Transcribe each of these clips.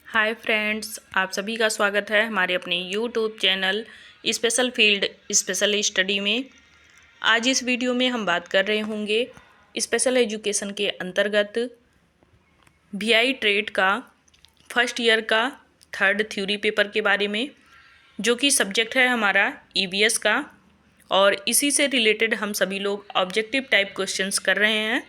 Hi friends, आप सभी का स्वागत है हमारे अपने YouTube channel special field special study में। आज इस वीडियो में हम बात कर रहे होंगे स्पेशल एजुकेशन के अंतर्गत वीआई ट्रेड का फर्स्ट ईयर का थर्ड थ्योरी पेपर के बारे में, जो कि सब्जेक्ट है हमारा ईवीएस का। और इसी से रिलेटेड हम सभी लोग ऑब्जेक्टिव टाइप क्वेश्चंस कर रहे हैं।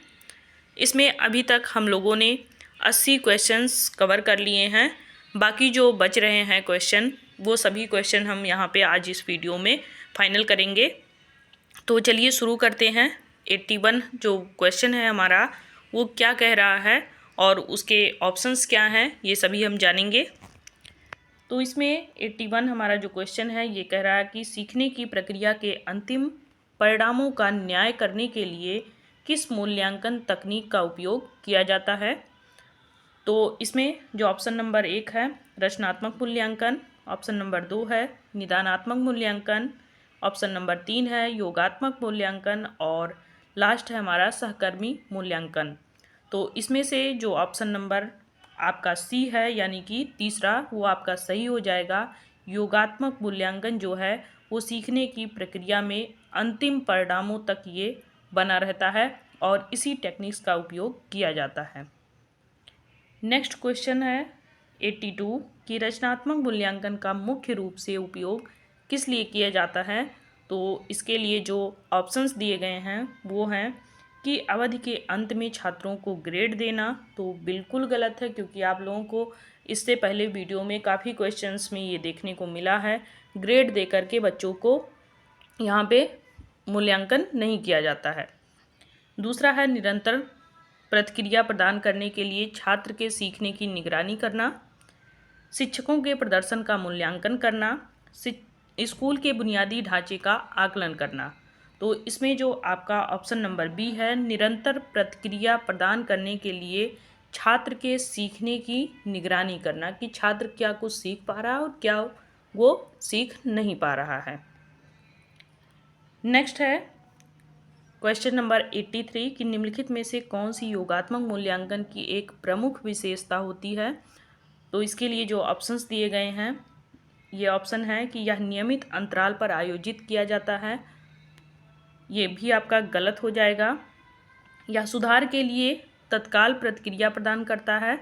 इसमें अभी तक हम लोगों ने 80 क्वेश्चंस कवर कर लिए हैं। बाकी जो बच रहे हैं क्वेश्चन, वो सभी क्वेश्चन हम यहाँ पे आज इस वीडियो में फाइनल करेंगे। तो चलिए शुरू करते हैं। 81 जो क्वेश्चन है हमारा, वो क्या कह रहा है और उसके ऑप्शंस क्या हैं, ये सभी हम जानेंगे। तो इसमें 81 हमारा जो क्वेश्चन है ये कह रहा है कि सीखने की प्रक्रिया के अंतिम परिणामों का न्याय करने के लिए किस मूल्यांकन तकनीक का उपयोग किया जाता है। तो इसमें जो ऑप्शन नंबर 1 है रचनात्मक मूल्यांकन, ऑप्शन नंबर 2 है निदानात्मक मूल्यांकन, ऑप्शन नंबर 3 है योगात्मक मूल्यांकन और लास्ट है हमारा सहकर्मी मूल्यांकन। तो इसमें से जो ऑप्शन नंबर आपका सी है यानी कि तीसरा, वो आपका सही हो जाएगा। योगात्मक मूल्यांकन जो है वो सीखने की प्रक्रिया में अंतिम परिणामों तक ये बना रहता है और इसी टेक्निक्स का उपयोग किया जाता है। नेक्स्ट क्वेश्चन है 82 कि रचनात्मक मूल्यांकन का मुख्य रूप से उपयोग किस लिए किया जाता है। तो इसके लिए जो ऑप्शंस दिए गए हैं वो हैं कि अवधि के अंत में छात्रों को ग्रेड देना। तो बिल्कुल गलत है, क्योंकि आप लोगों को इससे पहले वीडियो में काफ़ी क्वेश्चंस में ये देखने को मिला है, ग्रेड दे करके बच्चों को यहाँ पे मूल्यांकन नहीं किया जाता है। दूसरा है निरंतर प्रतिक्रिया प्रदान करने के लिए छात्र के सीखने की निगरानी करना, शिक्षकों के प्रदर्शन का मूल्यांकन करना, स्कूल के बुनियादी ढांचे का आकलन करना। तो इसमें जो आपका ऑप्शन नंबर बी है निरंतर प्रतिक्रिया प्रदान करने के लिए छात्र के सीखने की निगरानी करना, कि छात्र क्या कुछ सीख पा रहा है और क्या वो सीख नहीं पा रहा है। नेक्स्ट है क्वेश्चन नंबर 83 कि निम्नलिखित में से कौन सी योगात्मक मूल्यांकन की एक प्रमुख विशेषता होती है। तो इसके लिए जो ऑप्शंस दिए गए हैं, ये ऑप्शन है कि यह नियमित अंतराल पर आयोजित किया जाता है, ये भी आपका गलत हो जाएगा। यह सुधार के लिए तत्काल प्रतिक्रिया प्रदान करता है,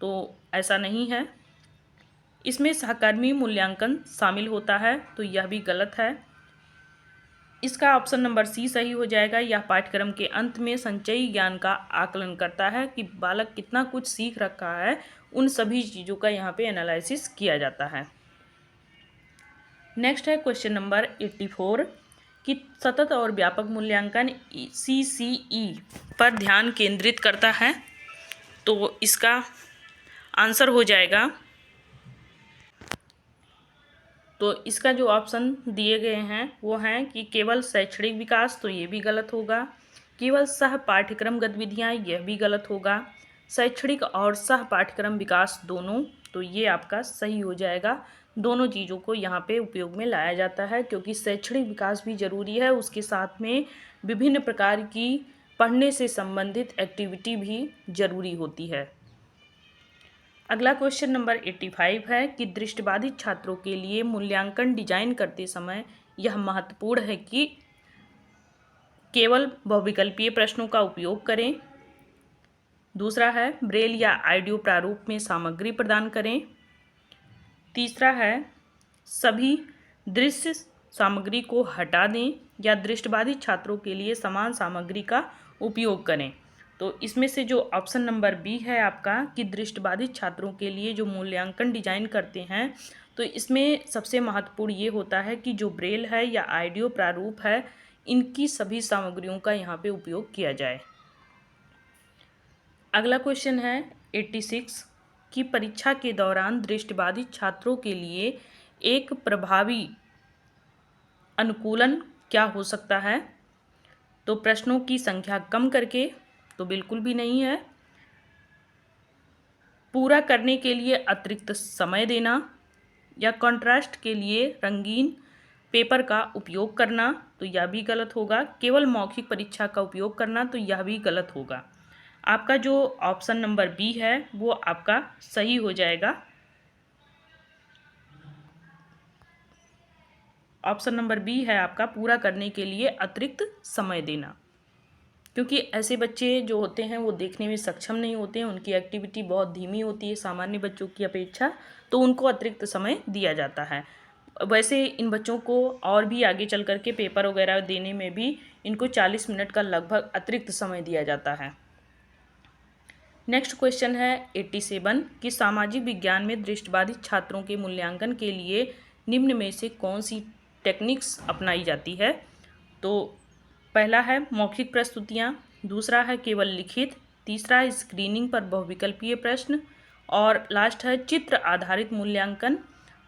तो ऐसा नहीं है। इसमें सहकर्मी मूल्यांकन शामिल होता है, तो यह भी गलत है। इसका ऑप्शन नंबर सी सही हो जाएगा। यह पाठ्यक्रम के अंत में संचयी ज्ञान का आकलन करता है, कि बालक कितना कुछ सीख रखा है, उन सभी चीज़ों का यहाँ पे एनालिसिस किया जाता है। नेक्स्ट है क्वेश्चन नंबर 84 कि सतत और व्यापक मूल्यांकन CCE पर ध्यान केंद्रित करता है। तो इसका आंसर हो जाएगा, तो इसका जो ऑप्शन दिए गए हैं वो हैं कि केवल शैक्षणिक विकास, तो ये भी गलत होगा। केवल सह पाठ्यक्रम गतिविधियाँ, यह भी गलत होगा। शैक्षणिक और सह पाठ्यक्रम विकास दोनों, तो ये आपका सही हो जाएगा। दोनों चीज़ों को यहाँ पे उपयोग में लाया जाता है, क्योंकि शैक्षणिक विकास भी जरूरी है, उसके साथ में विभिन्न प्रकार की पढ़ने से संबंधित एक्टिविटी भी जरूरी होती है। अगला क्वेश्चन नंबर 85 है कि दृष्टिबाधित छात्रों के लिए मूल्यांकन डिजाइन करते समय यह महत्वपूर्ण है कि केवल बहुविकल्पीय प्रश्नों का उपयोग करें। दूसरा है ब्रेल या ऑडियो प्रारूप में सामग्री प्रदान करें। तीसरा है सभी दृश्य सामग्री को हटा दें, या दृष्टिबाधित छात्रों के लिए समान सामग्री का उपयोग करें। तो इसमें से जो ऑप्शन नंबर बी है आपका कि दृष्टिबाधित छात्रों के लिए जो मूल्यांकन डिजाइन करते हैं, तो इसमें सबसे महत्वपूर्ण ये होता है कि जो ब्रेल है या ऑडियो प्रारूप है, इनकी सभी सामग्रियों का यहाँ पे उपयोग किया जाए। अगला क्वेश्चन है 86 कि परीक्षा के दौरान दृष्टिबाधित छात्रों के लिए एक प्रभावी अनुकूलन क्या हो सकता है। तो प्रश्नों की संख्या कम करके, तो बिल्कुल भी नहीं है। पूरा करने के लिए अतिरिक्त समय देना, या कंट्रास्ट के लिए रंगीन पेपर का उपयोग करना, तो यह भी गलत होगा। केवल मौखिक परीक्षा का उपयोग करना, तो यह भी गलत होगा। आपका जो ऑप्शन नंबर बी है वो आपका सही हो जाएगा। ऑप्शन नंबर बी है आपका पूरा करने के लिए अतिरिक्त समय देना, क्योंकि ऐसे बच्चे जो होते हैं वो देखने में सक्षम नहीं होते हैं, उनकी एक्टिविटी बहुत धीमी होती है सामान्य बच्चों की अपेक्षा, तो उनको अतिरिक्त समय दिया जाता है। वैसे इन बच्चों को और भी आगे चल कर के पेपर वगैरह देने में भी इनको 40 मिनट का लगभग अतिरिक्त समय दिया जाता है। नेक्स्ट क्वेश्चन है 87 कि सामाजिक विज्ञान में दृष्टिबाधित छात्रों के मूल्यांकन के लिए निम्न में से कौन सी टेक्निक्स अपनाई जाती है। तो पहला है मौखिक प्रस्तुतियाँ, दूसरा है केवल लिखित, तीसरा है स्क्रीनिंग पर बहुविकल्पीय प्रश्न और लास्ट है चित्र आधारित मूल्यांकन।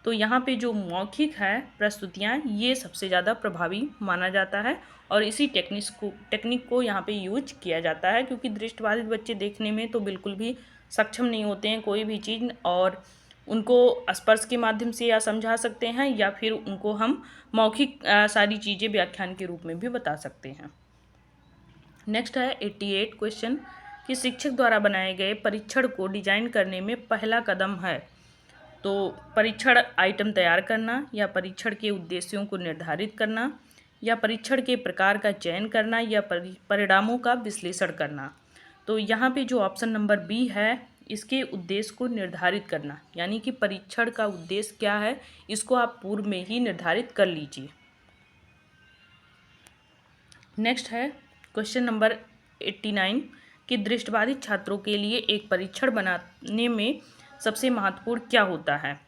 तो यहाँ पे जो मौखिक है प्रस्तुतियाँ ये सबसे ज़्यादा प्रभावी माना जाता है और इसी टेक्निक को यहाँ पे यूज किया जाता है, क्योंकि दृष्टिबाधित बच्चे देखने में तो बिल्कुल भी सक्षम नहीं होते हैं कोई भी चीज़, और उनको स्पर्श के माध्यम से या समझा सकते हैं या फिर उनको हम मौखिक सारी चीज़ें व्याख्यान के रूप में भी बता सकते हैं। नेक्स्ट है 88 क्वेश्चन कि शिक्षक द्वारा बनाए गए परीक्षण को डिजाइन करने में पहला कदम है। तो परीक्षण आइटम तैयार करना या परीक्षण के उद्देश्यों को निर्धारित करना या परीक्षण के प्रकार का चयन करना या परिणामों का विश्लेषण करना। तो यहाँ पे जो ऑप्शन नंबर बी है इसके उद्देश्य को निर्धारित करना, यानी कि परीक्षण का उद्देश्य क्या है इसको आप पूर्व में ही निर्धारित कर लीजिए। नेक्स्ट है क्वेश्चन नंबर 89 कि दृष्टिबाधित छात्रों के लिए एक परीक्षण बनाने में सबसे महत्वपूर्ण क्या होता है।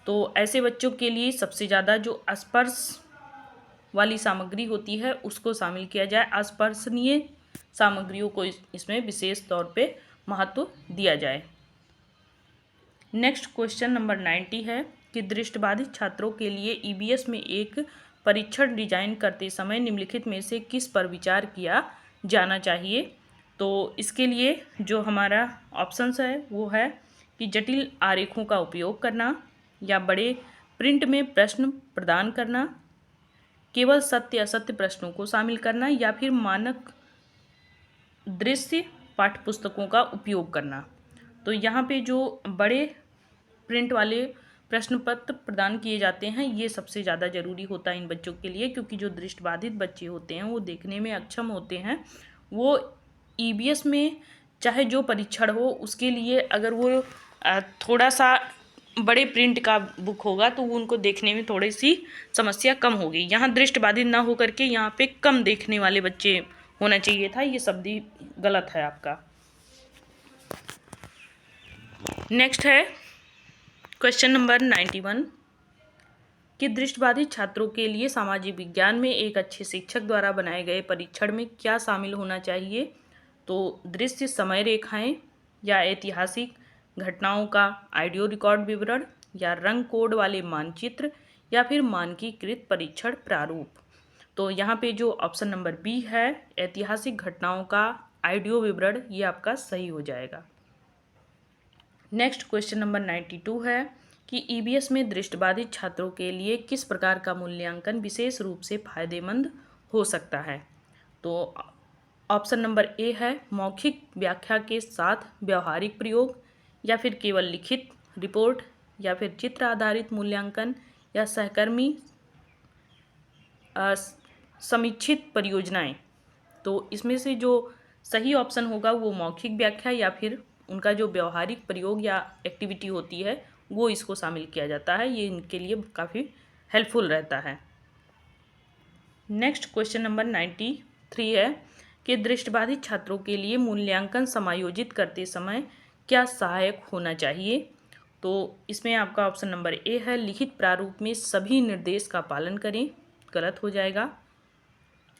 तो ऐसे बच्चों के लिए सबसे ज़्यादा जो स्पर्श वाली सामग्री होती है उसको शामिल किया जाए, स्पर्शनीय सामग्रियों को इसमें विशेष तौर पे महत्व दिया जाए। नेक्स्ट क्वेश्चन नंबर 90 है कि दृष्टिबाधित छात्रों के लिए ईबीएस में एक परीक्षण डिजाइन करते समय निम्नलिखित में से किस पर विचार किया जाना चाहिए। तो इसके लिए जो हमारा ऑप्शंस है वो है कि जटिल आरेखों का उपयोग करना या बड़े प्रिंट में प्रश्न प्रदान करना, केवल सत्य असत्य प्रश्नों को शामिल करना या फिर मानक दृश्य पाठ्यपुस्तकों का उपयोग करना। तो यहाँ पे जो बड़े प्रिंट वाले प्रश्न पत्र प्रदान किए जाते हैं ये सबसे ज़्यादा ज़रूरी होता है इन बच्चों के लिए, क्योंकि जो दृष्टिबाधित बच्चे होते हैं वो देखने में अक्षम होते हैं, वो ईबीएस में चाहे जो परीक्षण हो उसके लिए अगर वो थोड़ा सा बड़े प्रिंट का बुक होगा तो वो उनको देखने में थोड़ी सी समस्या कम होगी। यहाँ दृष्टिबाधित ना हो करके यहाँ पे कम देखने वाले बच्चे होना चाहिए था, ये शब्द ही गलत है आपका। नेक्स्ट है क्वेश्चन नंबर 91 कि दृष्टिबाधित छात्रों के लिए सामाजिक विज्ञान में एक अच्छे शिक्षक द्वारा बनाए गए परीक्षण में क्या शामिल होना चाहिए। तो दृश्य समय रेखाएं या ऐतिहासिक घटनाओं का ऑडियो रिकॉर्ड विवरण या रंग कोड वाले मानचित्र या फिर मानकीकृत परीक्षण प्रारूप। तो यहाँ पे जो ऑप्शन नंबर बी है ऐतिहासिक घटनाओं का ऑडियो विवरण ये आपका सही हो जाएगा। नेक्स्ट क्वेश्चन नंबर 92 है कि ईबीएस में दृष्टिबाधित छात्रों के लिए किस प्रकार का मूल्यांकन विशेष रूप से फायदेमंद हो सकता है। तो ऑप्शन नंबर ए है मौखिक व्याख्या के साथ व्यवहारिक प्रयोग या फिर केवल लिखित रिपोर्ट या फिर चित्र आधारित मूल्यांकन या सहकर्मी समीक्षित परियोजनाएं। तो इसमें से जो सही ऑप्शन होगा वो मौखिक व्याख्या या फिर उनका जो व्यवहारिक प्रयोग या एक्टिविटी होती है वो इसको शामिल किया जाता है, ये इनके लिए काफ़ी हेल्पफुल रहता है। नेक्स्ट क्वेश्चन नंबर 93 है कि दृष्टिबाधित छात्रों के लिए मूल्यांकन समायोजित करते समय क्या सहायक होना चाहिए। तो इसमें आपका ऑप्शन नंबर ए है लिखित प्रारूप में सभी निर्देश का पालन करें, गलत हो जाएगा।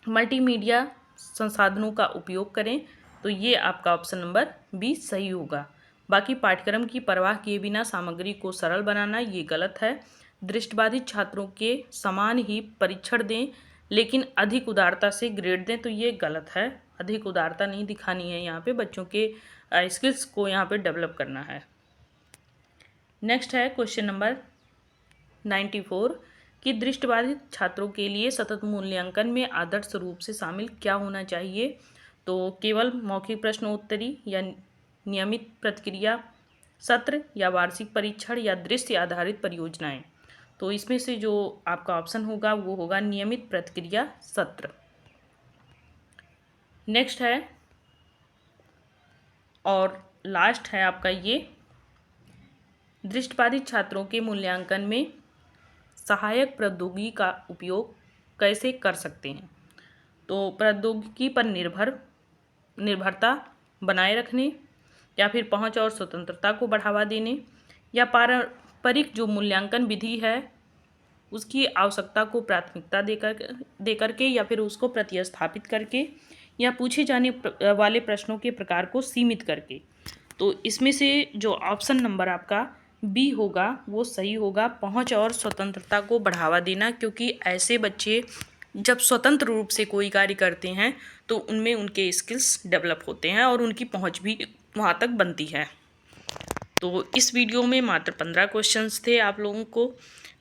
मल्टीमीडिया संसाधनों का उपयोग करें, तो ये आपका ऑप्शन नंबर बी सही होगा। बाकी पाठ्यक्रम की परवाह किए बिना सामग्री को सरल बनाना ये गलत है। दृष्टिबाधित छात्रों के समान ही परीक्षण दें लेकिन अधिक उदारता से ग्रेड दें, तो ये गलत है। अधिक उदारता नहीं दिखानी है, यहाँ पे बच्चों के स्किल्स को यहाँ पे डेवलप करना है। नेक्स्ट है क्वेश्चन नंबर 94 कि दृष्टिबाधित छात्रों के लिए सतत मूल्यांकन में आदर्श रूप से शामिल क्या होना चाहिए। तो केवल मौखिक प्रश्नोत्तरी या नियमित प्रतिक्रिया सत्र या वार्षिक परीक्षण या दृश्य आधारित परियोजनाएं। तो इसमें से जो आपका ऑप्शन होगा वो होगा नियमित प्रतिक्रिया सत्र। नेक्स्ट है और लास्ट है आपका ये, दृष्टिबाधित छात्रों के मूल्यांकन में सहायक प्रौद्योगिकी का उपयोग कैसे कर सकते हैं। तो प्रौद्योगिकी पर निर्भरता बनाए रखने, या फिर पहुंच और स्वतंत्रता को बढ़ावा देने, या पारंपरिक जो मूल्यांकन विधि है उसकी आवश्यकता को प्राथमिकता देकर के, या फिर उसको प्रतिस्थापित करके, या पूछे जाने वाले प्रश्नों के प्रकार को सीमित करके। तो इसमें से जो ऑप्शन नंबर आपका बी होगा वो सही होगा, पहुंच और स्वतंत्रता को बढ़ावा देना, क्योंकि ऐसे बच्चे जब स्वतंत्र रूप से कोई कार्य करते हैं तो उनमें उनके स्किल्स डेवलप होते हैं और उनकी पहुंच भी वहां तक बनती है। तो इस वीडियो में मात्र 15 क्वेश्चंस थे आप लोगों को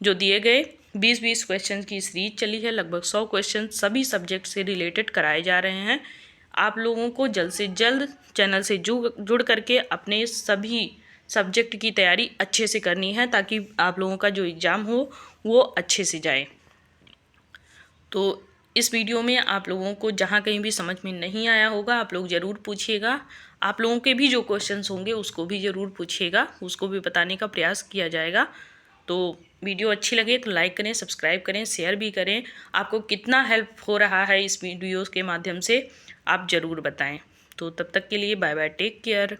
जो दिए गए। 20-20 क्वेश्चन की सीरीज चली है, लगभग 100 क्वेश्चन सभी सब्जेक्ट से रिलेटेड कराए जा रहे हैं। आप लोगों को जल्द से जल्द चैनल से जुड़ करके अपने सभी सब्जेक्ट की तैयारी अच्छे से करनी है, ताकि आप लोगों का जो एग्ज़ाम हो वो अच्छे से जाए। तो इस वीडियो में आप लोगों को जहाँ कहीं भी समझ में नहीं आया होगा आप लोग ज़रूर पूछिएगा। आप लोगों के भी जो क्वेश्चंस होंगे उसको भी ज़रूर पूछिएगा, उसको भी बताने का प्रयास किया जाएगा। तो वीडियो अच्छी लगे तो लाइक करें, सब्सक्राइब करें, शेयर भी करें। आपको कितना हेल्प हो रहा है इस वीडियोज़ के माध्यम से आप ज़रूर बताएं। तो तब तक के लिए बाय बाय, टेक केयर।